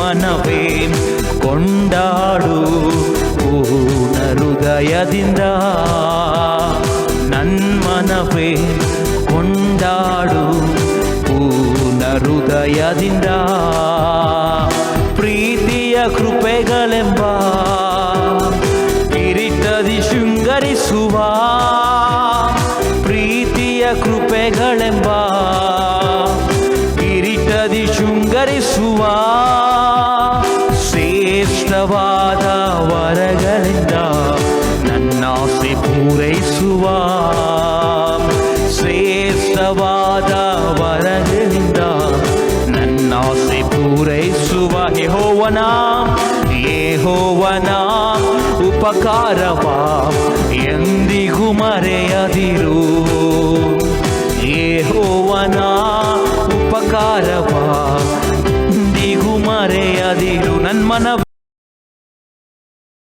ನನ್ಮನವೇ ಕೊಂಡಾಡು ಪೂರ್ಣ ಹೃದಯದಿಂದ. ನನ್ಮನವೇ ಕೊಂಡಾಡು ಪೂರ್ಣ ಹೃದಯದಿಂದ. ಪ್ರೀತಿಯ ಕೃಪೆಗಳೆಂಬ ಕಿರೀಟದಿ ಶೃಂಗರಿಸುವ, ಪ್ರೀತಿಯ ಕೃಪೆಗಳೆಂಬ ಕಿರೀಟದಿ ಶೃಂಗರಿಸುವ. ಶ್ರೇಷ್ಠವಾದ ವರಗಳಿಂದ ನನ್ನಾಸೆ ಪೂರೈಸುವ, ಶ್ರೇಷ್ಠವಾದ ವರಗಳಿಂದ ನನ್ನಾಸೆ ಪೂರೈಸುವ. ಯೆಹೋವನ ಉಪಕಾರವ ಎಂದಿಗೂ ಮರೆಯದಿರು. ಯೆಹೋವನ ಉಪಕಾರವ ಎಂದಿಗೂ ಮರೆಯದಿರು. ನನ್ಮನವೇ